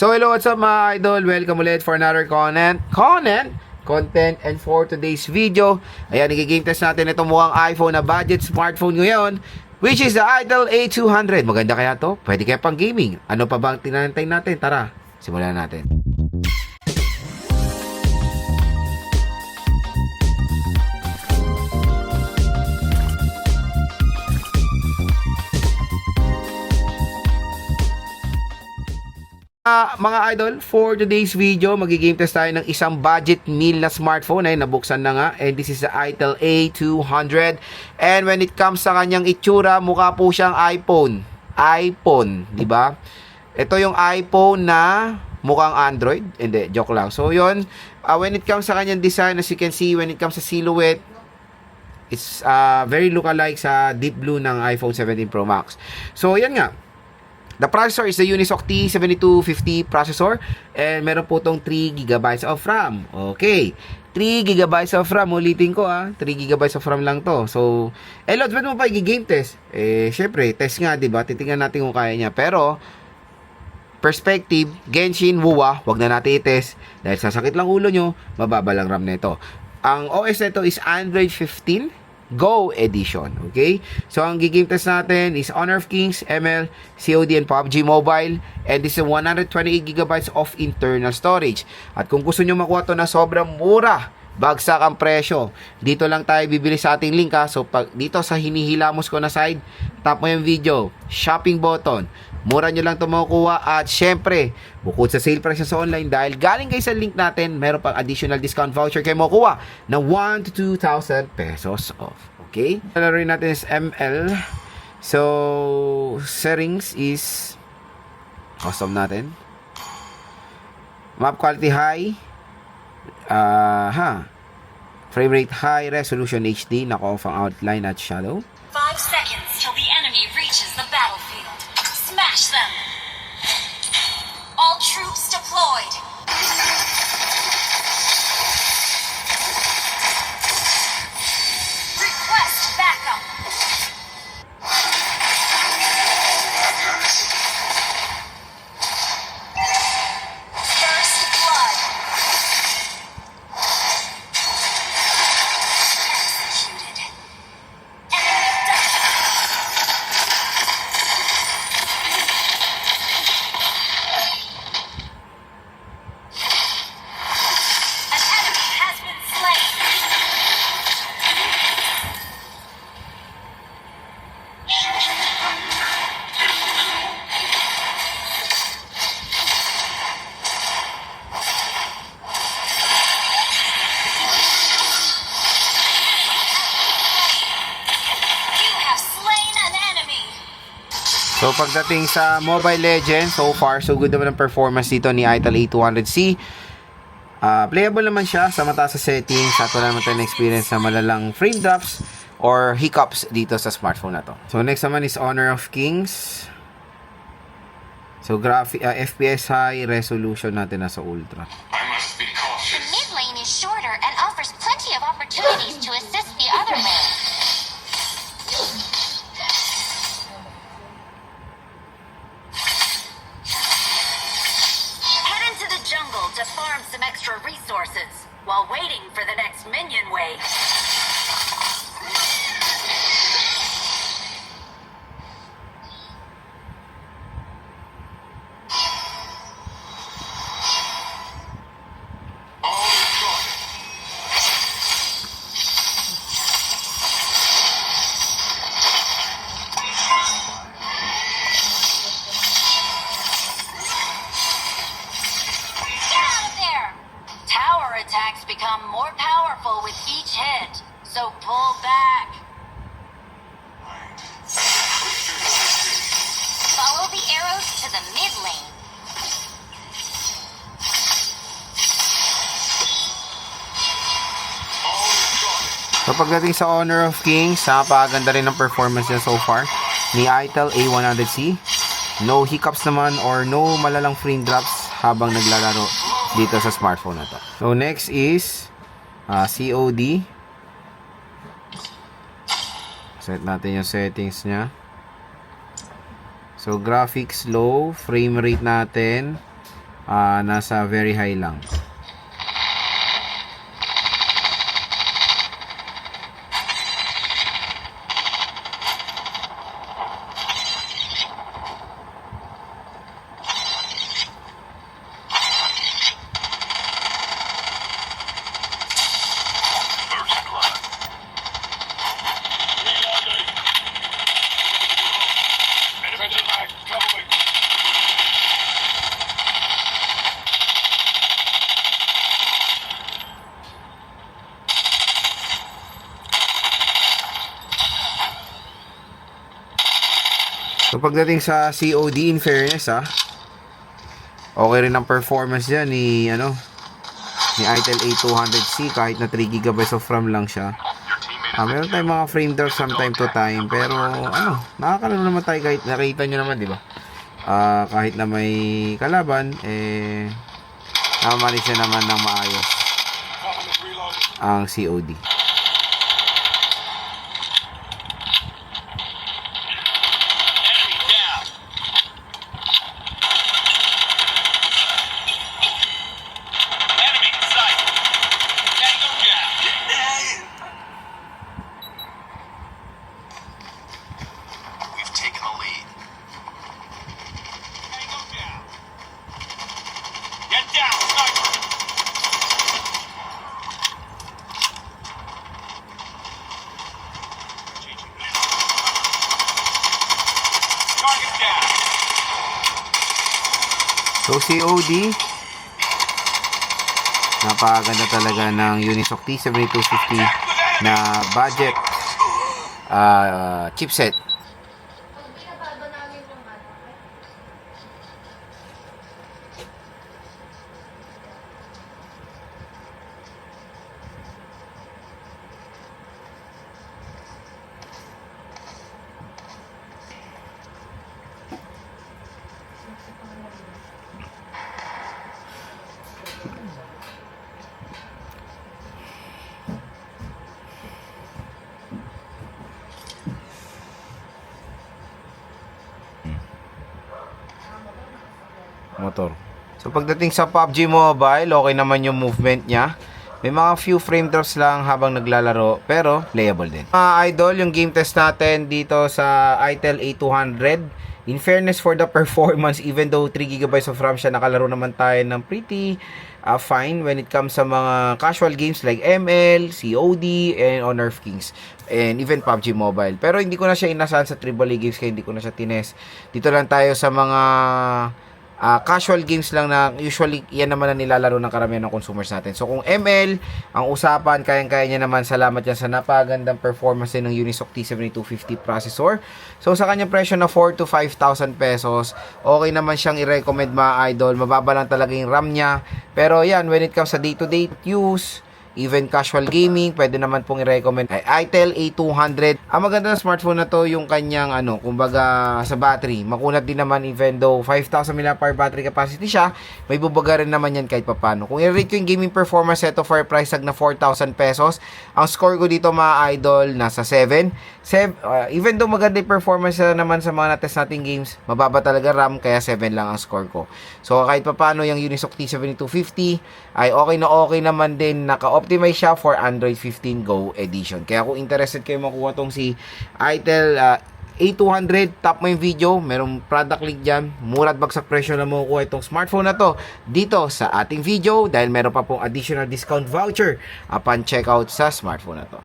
So hello, what's up mga idol? Welcome ulit for another content. And for today's video, ayan, nagigame test natin itong mukhang iPhone na budget smartphone ngayon, which is the Itel A200. Maganda kaya to? Pwede kaya pang gaming. Ano pa ba ang tinantay natin? Tara, simulan natin. Mga idol, for today's video, magigame test tayo ng isang budget meal na smartphone. Ay, nabuksan na nga. And this is the Itel A200. And when it comes sa kanyang itsura, mukha po siyang iPhone. Di ba? Ito yung iPhone na mukhang Android. Hindi, joke lang. So, yun. When it comes sa kanyang design, as you can see, when it comes sa silhouette, it's very look-alike sa deep blue ng iPhone 17 Pro Max. So, yan nga. The processor is the Unisoc T7250 processor and meron po itong 3GB of RAM. Okay. 3GB of RAM. Ulitin ko 3GB of RAM lang to. So, Lods, ba't mo pa i-game test? Syempre, test nga, diba? Titingnan natin kung kaya niya. Pero, perspective, Genshin, WUWA, wag na natin i-test. Dahil sasakit lang ulo nyo, mababa lang RAM nito. Ang OS nito is Android 15 Go Edition. Okay? So, ang gigame test natin is Honor of Kings, ML, COD, and PUBG Mobile. And this is 128GB of internal storage. At kung gusto nyo makuha to na sobrang mura, bagsak ang presyo, dito lang tayo bibili sa ating link So, pag dito sa hinihilamos ko na side, tap mo yung video, shopping button. Mura nyo lang ito makukuha. At syempre, bukod sa sale price sa online, dahil galing kayo sa link natin, meron pang additional discount voucher kayo makukuha na 1 to 2,000 pesos off. Okay? Lalaroin natin is ML. So, settings is custom natin. Map quality high. Frame rate high. Resolution HD. Naka-off ang outline at shadow. 5 seconds till the enemy reaches the battlefield. Smash them! All troops deployed! Request backup! First blood! Executed. Enemy double! An enemy has been slain. You have slain an enemy. So, pagdating sa Mobile Legends, so far, so good naman ang performance dito ni Itel A200C. Playable naman siya sa mataas sa settings at wala naman tayong experience na malalang frame drops or hiccups dito sa smartphone na to. So, next naman is Honor of Kings. So, FPS high, resolution natin nasa ultra. I must be The cautious. mid lane is shorter and offers plenty of opportunities to assist the other lane. Head into the jungle to farm some extra resources while waiting for the next minion wave. All destroyed. Get out of there! Tower attacks become more powerful with each hit, so pull back. Follow the arrows to the mid lane. All destroyed. So, pagdating sa Honor of Kings, napakaganda rin ng performance niya so far ni Itel A100C. No hiccups naman or no malalang frame drops habang naglalaro dito sa smartphone na to. So, next is COD. Set natin yung settings niya. So, graphics low, frame rate natin nasa very high lang. First blood. Reloading. Enemy back. Cover me. So pagdating sa COD, in fairness okay rin ang performance niya ni Itel A200C kahit na 3GB of RAM lang siya. Your teammate Meron tayong mga frame drops from time to time, pero nakakalaro naman tayo kahit nakita nyo naman, di ba? Kahit na may kalaban, namamanage siya naman ng maayos is reloading. ang COD. Enemy down. Enemy in sight. Tango down. We've taken the lead. Tango down. Get down, sniper. Changing plan. Target down. So COD, napakaganda talaga ng Unisoc T7250 na budget chipset. Motor. So pagdating sa PUBG Mobile, okay naman yung movement niya. May mga few frame drops lang habang naglalaro, pero playable din. Idol, yung game test natin dito sa Itel A200. In fairness for the performance, even though 3GB of RAM siya, nakalaro naman tayo ng pretty fine when it comes sa mga casual games like ML, COD, and Honor of Kings. And even PUBG Mobile. Pero hindi ko na siya inasahan sa AAA games, kaya hindi ko na siya tines. Dito lang tayo sa mga casual games lang na usually yan naman ang nilalaro ng karamihan ng consumers natin. So kung ML ang usapan, kayang-kaya niya naman. Salamat yan sa napagandang performance din ng Unisoc T7250 processor. So sa kanyang presyo na 4 to 5,000 pesos, okay naman siyang i-recommend mga idol. Mababa lang talaga yung RAM niya. Pero yan, when it comes sa day-to-day use, even casual gaming, pwede naman pong i-recommend ay Itel A200. Ang maganda ng smartphone na to, yung kanyang kumbaga sa battery, makunat din naman even though 5,000 mAh battery capacity siya, may bubaga rin naman yan kahit papano. Kung i-rate ko yung gaming performance ito for a price tag na 4,000 pesos, ang score ko dito mga idol, nasa 7. Even though maganda yung performance naman sa mga natest nating games, mababa talaga RAM, kaya 7 lang ang score ko. So kahit papano yung Unisoc T7250 ay okay naman din, naka-optimize siya for Android 15 Go edition. Kaya kung interested kayo makuha tong si Itel A200, tap mo yung video, merong product link dyan, mura at bagsak presyo na makukuha itong smartphone na to dito sa ating video dahil meron pa pong additional discount voucher upon checkout sa smartphone na to.